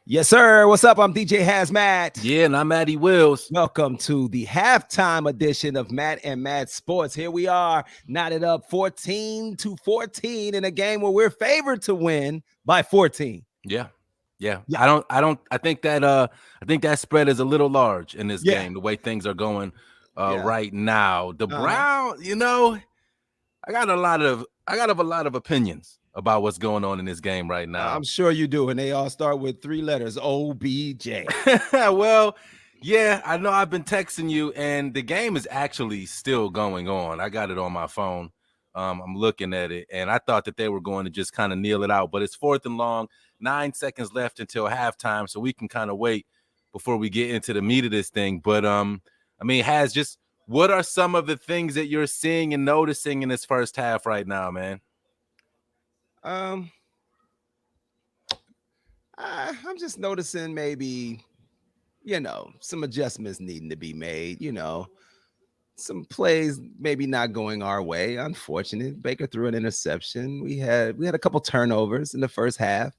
Yes, sir. What's up? I'm DJ Hazmat. Yeah, and I'm Matty Wills. Welcome to the halftime edition of Matt and Matt Sports. Here we are, knotted up 14-14 in a game where we're favored to win by 14. Yeah. I think that spread is a little large in this game, the way things are going right now. The Browns, I got a lot of opinions about what's going on in this game right now. I'm sure you do, and they all start with 3 letters, OBJ. Well, yeah, I know I've been texting you, and the game is actually still going on. I got it on my phone. I'm looking at it, and I thought that they were going to just kind of kneel it out, but it's 4th and long, 9 seconds left until halftime, so we can kind of wait before we get into the meat of this thing. But what are some of the things that you're seeing and noticing in this first half right now, man? I'm just noticing maybe, some adjustments needing to be made, some plays maybe not going our way. Unfortunate. Baker threw an interception. We had a couple turnovers in the first half.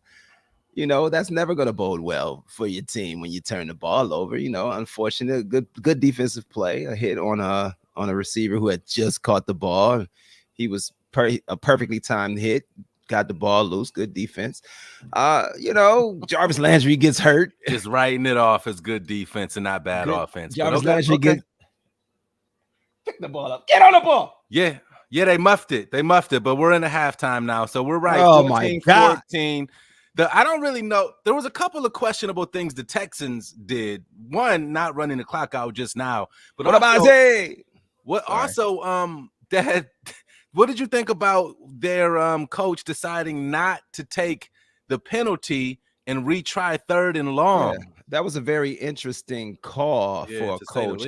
That's never going to bode well for your team when you turn the ball over. Unfortunate. Good defensive play. A hit on a receiver who had just caught the ball. He was a perfectly timed hit. Got the ball loose. Good defense. Jarvis Landry gets hurt. Just writing it off as good defense and not bad offense. Jarvis Landry gets pick the ball up. Get on the ball. Yeah, they muffed it. But we're in the halftime now, so we're right. Oh, my God. 14. I don't really know. There was a couple of questionable things the Texans did. One, not running the clock out just now. But what about Zay? What did you think about their coach deciding not to take the penalty and retry 3rd and long? Yeah, that was a very interesting call for a coach.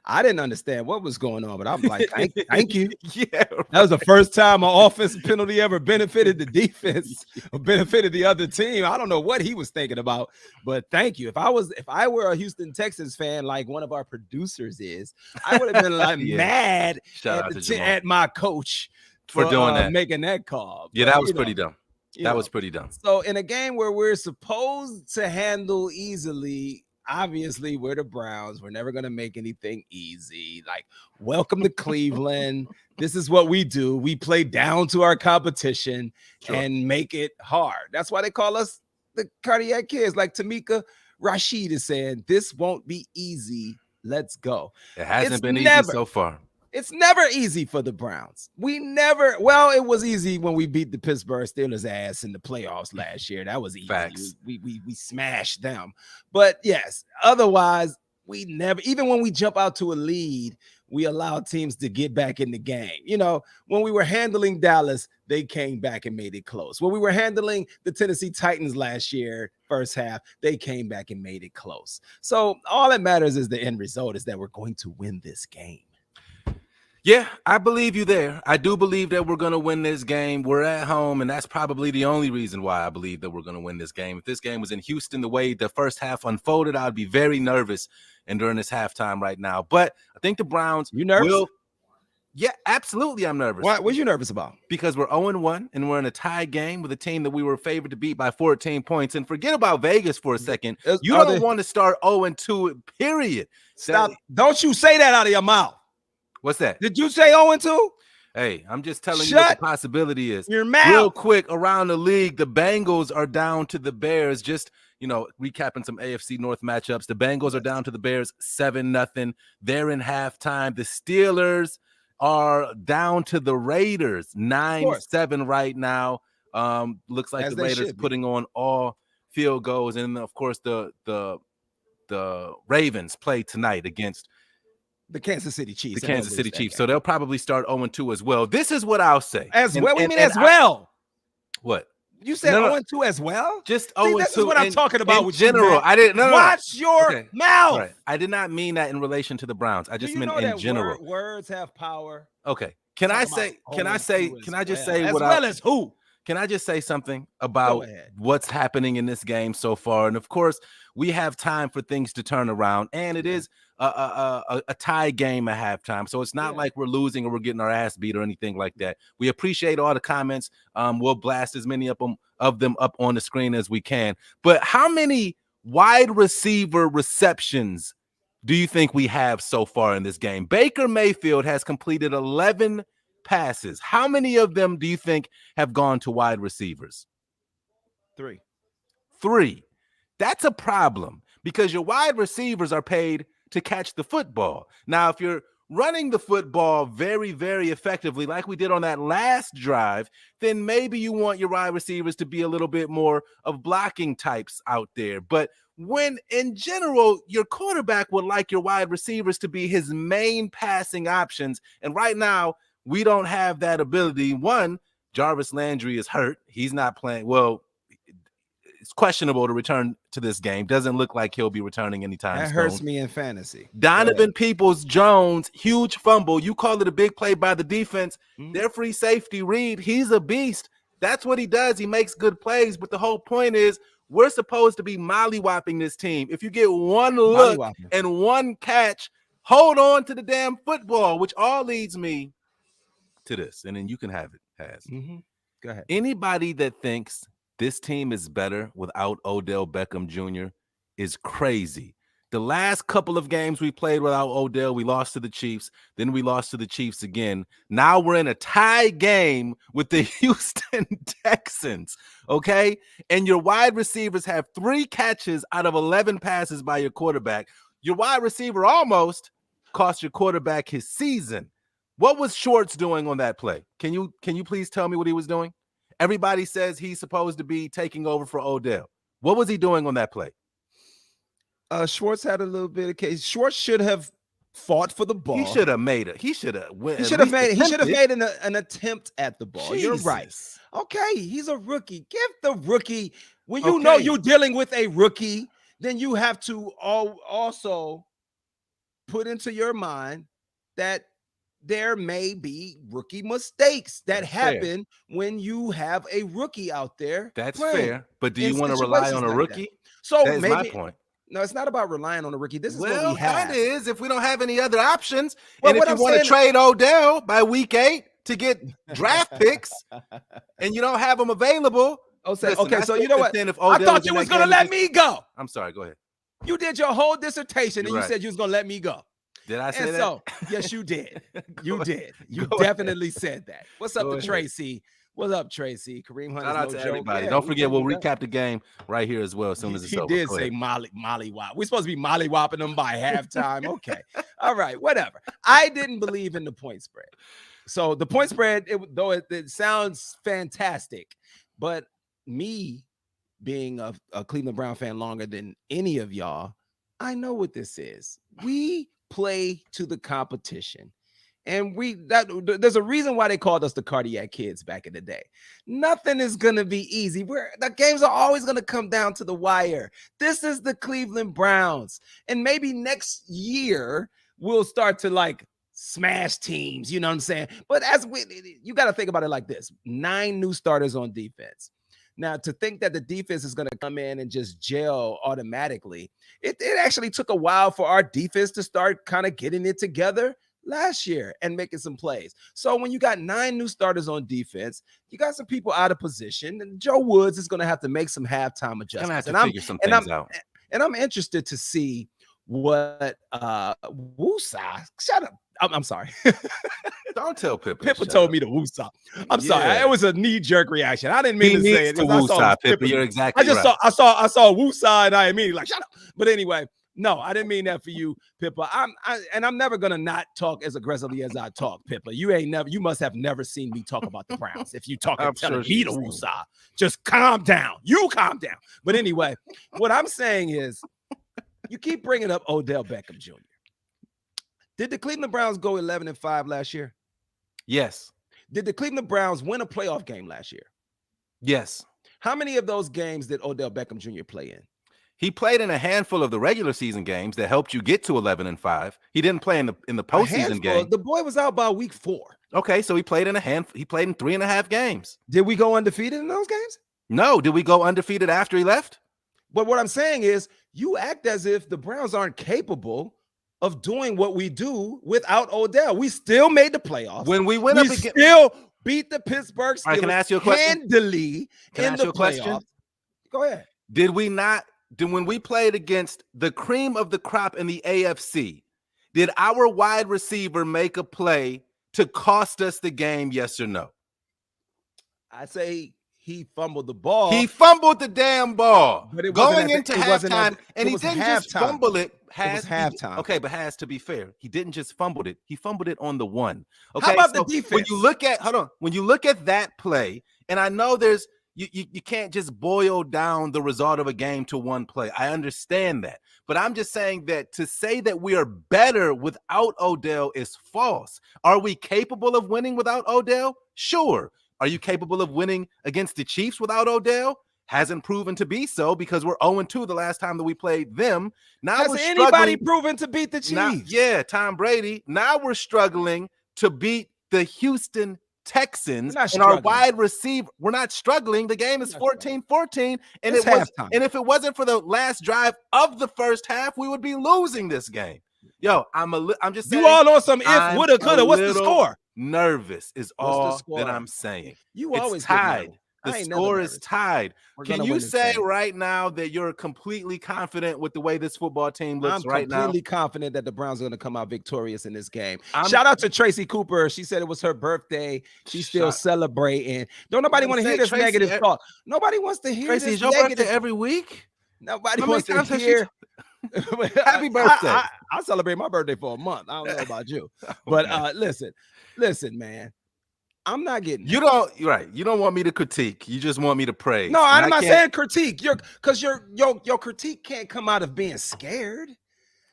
I didn't understand what was going on, but I'm like, thank you. Yeah, right. That was the first time an offensive penalty ever benefited the defense or benefited the other team. I don't know what he was thinking about, but thank you. If I were a Houston Texans fan, like one of our producers is, I would have been like mad at my coach for doing that, making that call. Yeah, that was pretty dumb. That was pretty dumb. So in a game where we're supposed to handle easily, obviously we're the Browns. We're never going to make anything easy. Like, welcome to Cleveland. This is what we do. We play down to our competition and make it hard. That's why they call us the cardiac kids. Like Tamika Rashid is saying, this won't be easy. Let's go. It hasn't been easy so far. It's never easy for the Browns. It was easy when we beat the Pittsburgh Steelers ass in the playoffs last year. That was easy. Facts. We smashed them. But yes, otherwise, we never, even when we jump out to a lead, we allow teams to get back in the game. When we were handling Dallas, they came back and made it close. When we were handling the Tennessee Titans last year, first half, they came back and made it close. So all that matters is the end result is that we're going to win this game. Yeah, I believe you there. I do believe that we're going to win this game. We're at home, and that's probably the only reason why I believe that we're going to win this game. If this game was in Houston, the way the first half unfolded, I'd be very nervous and during this halftime right now. But I think the Browns You nervous? Yeah, absolutely I'm nervous. What are you nervous about? Because we're 0-1, and we're in a tie game with a team that we were favored to beat by 14 points. And forget about Vegas for a second. You don't want to start 0-2, period. Stop. Don't you say that out of your mouth. What's that? Did you say 0-2? Hey, I'm just telling you what the possibility is. Your mouth. Real quick, around the league, the Bengals are down to the Bears. Just, recapping some AFC North matchups. The Bengals are down to the Bears 7-0. They're in halftime. The Steelers are down to the Raiders 9-7 right now. Looks like the Raiders putting on all field goals. And, of course, the Ravens play tonight against the Kansas City Chiefs. So they'll probably start 0-2 as well. This is what I'll say. As well? What? You said 0-2 as well? Just 0-2. This is what I'm talking about with general. I didn't know. Watch your mouth. Right. I did not mean that in relation to the Browns. I just meant in general. Words have power. Okay. Can I just say who? Can I just say something about what's happening in this game so far? And of course, we have time for things to turn around, and it is a tie game at halftime. So it's not like we're losing or we're getting our ass beat or anything like that. We appreciate all the comments. We'll blast as many of them up on the screen as we can. But how many wide receiver receptions do you think we have so far in this game? Baker Mayfield has completed 11 passes. How many of them do you think have gone to wide receivers? 3. 3. That's a problem because your wide receivers are paid to catch the football. Now, if you're running the football very, very effectively, like we did on that last drive, then maybe you want your wide receivers to be a little bit more of blocking types out there. But when in general, your quarterback would like your wide receivers to be his main passing options. And right now, we don't have that ability. One, Jarvis Landry is hurt. He's not playing. Well, it's questionable to return to this game. Doesn't look like he'll be returning anytime soon. That hurts me in fantasy. Donovan Peoples-Jones, huge fumble. You call it a big play by the defense. Their free safety, Reed, he's a beast. That's what he does. He makes good plays. But the whole point is we're supposed to be mollywopping this team. If you get one look and one catch, hold on to the damn football, which all leads me to this. And then you can have it, Has. Go ahead. Anybody that thinks this team is better without Odell Beckham Jr. is crazy. The last couple of games we played without Odell, we lost to the Chiefs. Then we lost to the Chiefs again. Now we're in a tie game with the Houston Texans, okay? And your wide receivers have 3 catches out of 11 passes by your quarterback. Your wide receiver almost cost your quarterback his season. What was Schwartz doing on that play? Can you please tell me what he was doing? Everybody says he's supposed to be taking over for Odell. What was he doing on that play? Schwartz had a little bit of case. Schwartz should have fought for the ball. He should have made it. He should have made an attempt at the ball. Jesus. You're right. Okay, he's a rookie. Give the rookie, when you know you're dealing with a rookie, then you have to also put into your mind that there may be rookie mistakes that happen when you have a rookie out there. That's fair. But do you want to rely on a rookie? So that's maybe my point. No, it's not about relying on a rookie. This is what we have. That is if we don't have any other options. Well, and if you want to trade Odell by week 8 to get draft picks and you don't have them available. So you know what? I thought you was going to let me go. I'm sorry. Go ahead. You did your whole dissertation and you said you was going to let me go. Did I say that? So, yes, you did. You did. You definitely said that. What's up to Tracy? What's up, Tracy? Kareem Hunt. Shout out to everybody. Don't forget, we'll recap the game right here as well as soon as it's over. He did say mollywop. We're supposed to be mollywopping them by halftime. Okay. All right. Whatever. I didn't believe in the point spread. So the point spread, though it sounds fantastic, but me being a Cleveland Brown fan longer than any of y'all, I know what this is. We play to the competition. And there's a reason why they called us the cardiac kids back in the day. Nothing is going to be easy. The games are always going to come down to the wire. This is the Cleveland Browns. And maybe next year we'll start to smash teams, you know what I'm saying? But you got to think about it like this. 9 new starters on defense. Now, to think that the defense is going to come in and just gel automatically, it actually took a while for our defense to start kind of getting it together last year and making some plays. So when you got 9 new starters on defense, you got some people out of position, and Joe Woods is going to have to make some halftime adjustments. And I'm interested to see what Woosah. Shut up. I'm sorry. Don't tell Pippa. Pippa told me to woosah. I'm sorry. It was a knee-jerk reaction. I didn't mean to say it. Woosah, Pippa. You're exactly right. I saw woosah and I immediately shut up. But anyway, no, I didn't mean that for you, Pippa. I'm never gonna not talk as aggressively as I talk, Pippa. You must have never seen me talk about the Browns. If you telling me to woosah, just calm down. You calm down. But anyway, what I'm saying is, you keep bringing up Odell Beckham Jr. Did the Cleveland Browns go 11-5 last year? Yes. Did the Cleveland Browns win a playoff game last year? Yes. How many of those games did Odell Beckham Jr. play in? He played in a handful of the regular season games that helped you get to 11-5. He didn't play in the postseason game. The boy was out by week 4. Okay, so he played in He played in 3.5 games. Did we go undefeated in those games? No. Did we go undefeated after he left? But what I'm saying is, you act as if the Browns aren't capable of doing what we do without Odell. We still made the playoffs. When we went We up against, still beat the Pittsburgh all right, can I Steelers ask you a question? handily Can I in ask the you a question? playoffs. Go ahead. Did we not? When we played against the cream of the crop in the AFC, did our wide receiver make a play to cost us the game? Yes or no? I say he fumbled the ball. He fumbled the damn ball But it wasn't going into halftime, and he didn't just fumble it. It was halftime. Okay, but Has, to be fair, he didn't just fumble it. He fumbled it on the one. Okay, How about so the defense? when you look at when you look at that play, and I know there's you can't just boil down the result of a game to one play. I understand that, but I'm just saying that to say that we are better without Odell is false. Are we capable of winning without Odell? Sure. Are you capable of winning against the Chiefs without Odell? Hasn't proven to be so, because we're 0-2 the last time that we played them. Now Has anybody proven to beat the Chiefs? Yeah, Tom Brady. Now we're struggling to beat the Houston Texans and our wide receiver. We're not struggling. The game is 14-14, and it's halftime. And if it wasn't for the last drive of the first half, we would be losing this game. Yo, I'm just saying. You all on some if, woulda, coulda. What's the score? Nervous is all that I'm saying. You always tied. The score is tied. Can you say right now that you're completely confident with the way this football team looks right now? I'm completely confident that the Browns are going to come out victorious in this game. Shout out to Tracy Cooper. She said it was her birthday. She's still celebrating. Don't nobody want to hear this negative talk. Nobody wants to hear Tracy, this is your birthday every week? Nobody wants to hear. Happy birthday. I celebrate my birthday for a month. I don't know about you. But listen, man. I'm not getting you. You're right. You don't want me to critique. You just want me to praise. No, I'm not saying critique. Your critique can't come out of being scared.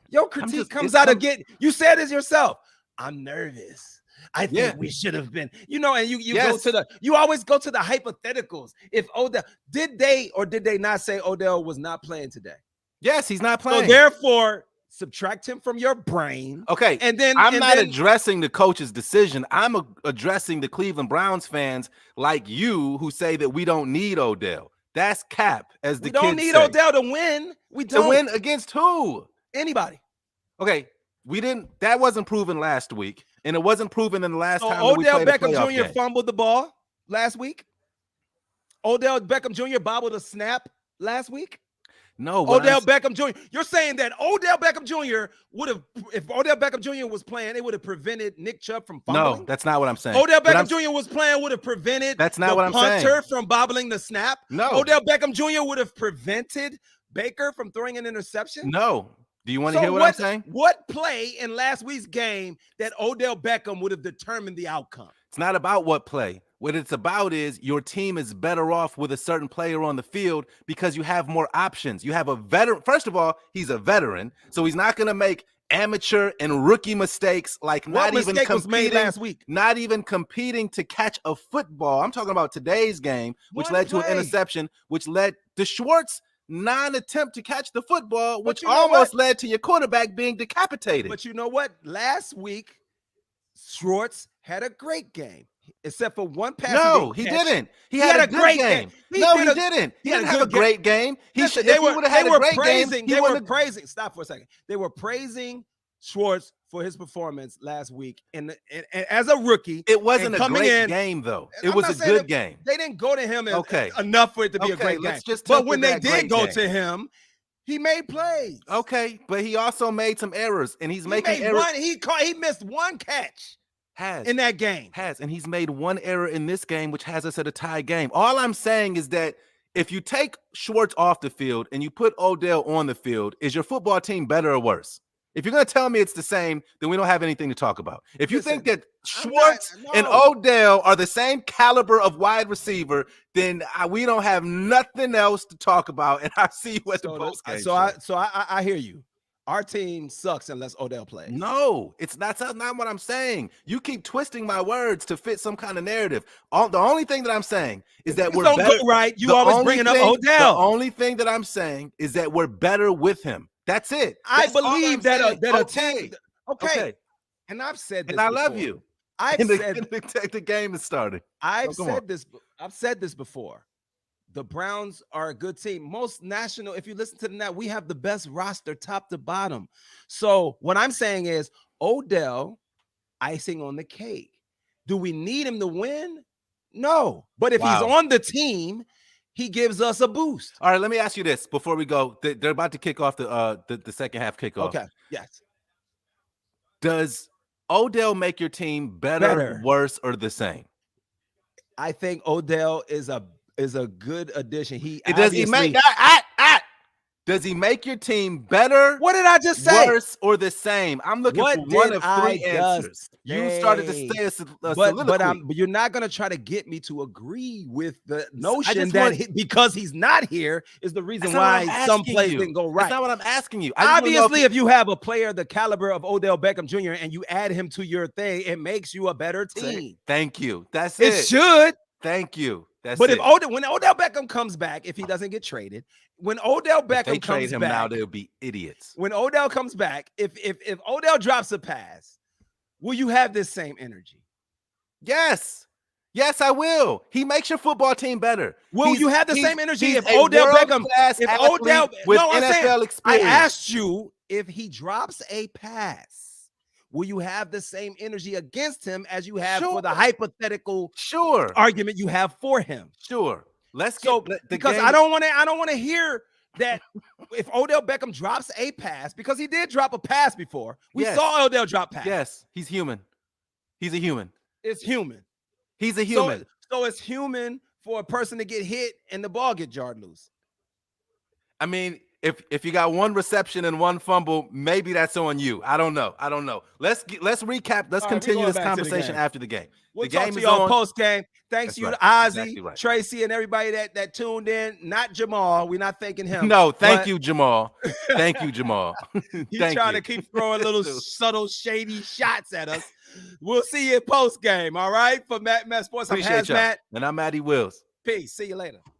Your critique comes out of you said it yourself. I'm nervous. I think we should have been, and you go to you always go to the hypotheticals. If Odell did they not say Odell was not playing today? Yes, he's not playing. So therefore, subtract him from your brain. Okay. And then I'm not addressing the coach's decision. I'm addressing the Cleveland Browns fans like you who say that we don't need Odell. That's cap, as the kids say. We don't need Odell to win. We don't. To win against who? Anybody. Okay. That wasn't proven last week, and it wasn't proven in the last time Odell we played Beckham a Jr. game. fumbled the ball last week. Odell Beckham Jr. bobbled a snap last week. No, Odell Beckham Jr. You're saying that Odell Beckham Jr. would have, if Odell Beckham Jr. was playing, it would have prevented Nick Chubb from fumbling? No, that's not what I'm saying. Odell Beckham Jr. was playing, would have prevented that's not what I'm saying. Punter from bobbling the snap? No. Odell Beckham Jr. would have prevented Baker from throwing an interception? No. Do you want to hear what I'm saying? What play in last week's game that Odell Beckham would have determined the outcome? It's not about what play. What it's about is your team is better off with a certain player on the field because you have more options. You have a veteran. First of all, he's a veteran, so he's not going to make amateur and rookie mistakes like what mistake was made last week? Not even competing to catch a football. I'm talking about today's game, which led to an interception, which led to Schwartz non-attempt to catch the football, which almost led to your quarterback being decapitated. But you know what? Last week, Schwartz had a great game. Except for one pass. No, he didn't. He had a great game. No, he didn't. He didn't have a great game. He should. If he would have had a great game, they were praising. Stop for a second. They were praising Schwartz for his performance last week, and as a rookie, it wasn't a great game though. It was a good game. They didn't go to him enough for it to be a great game. But when they did go to him, he made plays. Okay, but he also made some errors, and he's making errors. He missed one catch. In that game. And he's made one error in this game, which has us at a tie game. All I'm saying is that if you take Schwartz off the field and you put Odell on the field, is your football team better or worse? If you're going to tell me it's the same, then we don't have anything to talk about. If you think that Schwartz and Odell are the same caliber of wide receiver, then we don't have nothing else to talk about. And I see you at the post game. So I hear you. Our team sucks unless Odell plays. No, that's not what I'm saying. You keep twisting my words to fit some kind of narrative. The only thing that I'm saying is that we're better. Go right. You always bringing up Odell. The only thing that I'm saying is that we're better with him. That's it. I believe that a team. Okay. And I've said this. And I love you. I've said the game is starting. I've said this before. The Browns are a good team. Most national, if you listen to them now, we have the best roster top to bottom. So what I'm saying is Odell, icing on the cake. Do we need him to win? No. But if he's Wow. on the team, he gives us a boost. All right, let me ask you this before we go. They're about to kick off the second half kickoff. Okay. Yes. Does Odell make your team better, worse, or the same? I think Odell is a good addition. Does he make your team better? What did I just say? Worse or the same? I'm looking for one of three answers. You started to say a soliloquy. But you're not going to try to get me to agree with the notion that because he's not here is the reason why some plays didn't go right. That's not what I'm asking you. Obviously, if you have a player the caliber of Odell Beckham Jr. and you add him to your thing, it makes you a better team. Thank you. That's it. It should. Thank you. When Odell Beckham comes back, if he doesn't get traded, when Odell Beckham comes back, now they'll be idiots. When Odell comes back, if Odell drops a pass, will you have this same energy? Yes. Yes, I will. He makes your football team better. Will you have the same energy if Odell Beckham with NFL experience? I asked you if he drops a pass. Will you have the same energy against him as you have for the hypothetical argument you have for him? Sure. Because I don't want to hear that if Odell Beckham drops a pass, because he did drop a pass before. We saw Odell drop pass. Yes, he's human. He's a human. It's human. He's a human. So it's human for a person to get hit and the ball get jarred loose. I mean, if you got one reception and one fumble, maybe that's on you. I don't know. Let's recap. Let's continue this conversation after the game. We'll talk to you on post game. Thanks to Ozzy, Tracy, and everybody that tuned in. Not Jamal. We're not thanking him. No, thank you, Jamal. Thank you, Jamal. He's trying to keep throwing little subtle, shady shots at us. We'll see you in post game. All right. For Matt Sports, I'm Hazmat. And I'm Matty Wills. Peace. See you later.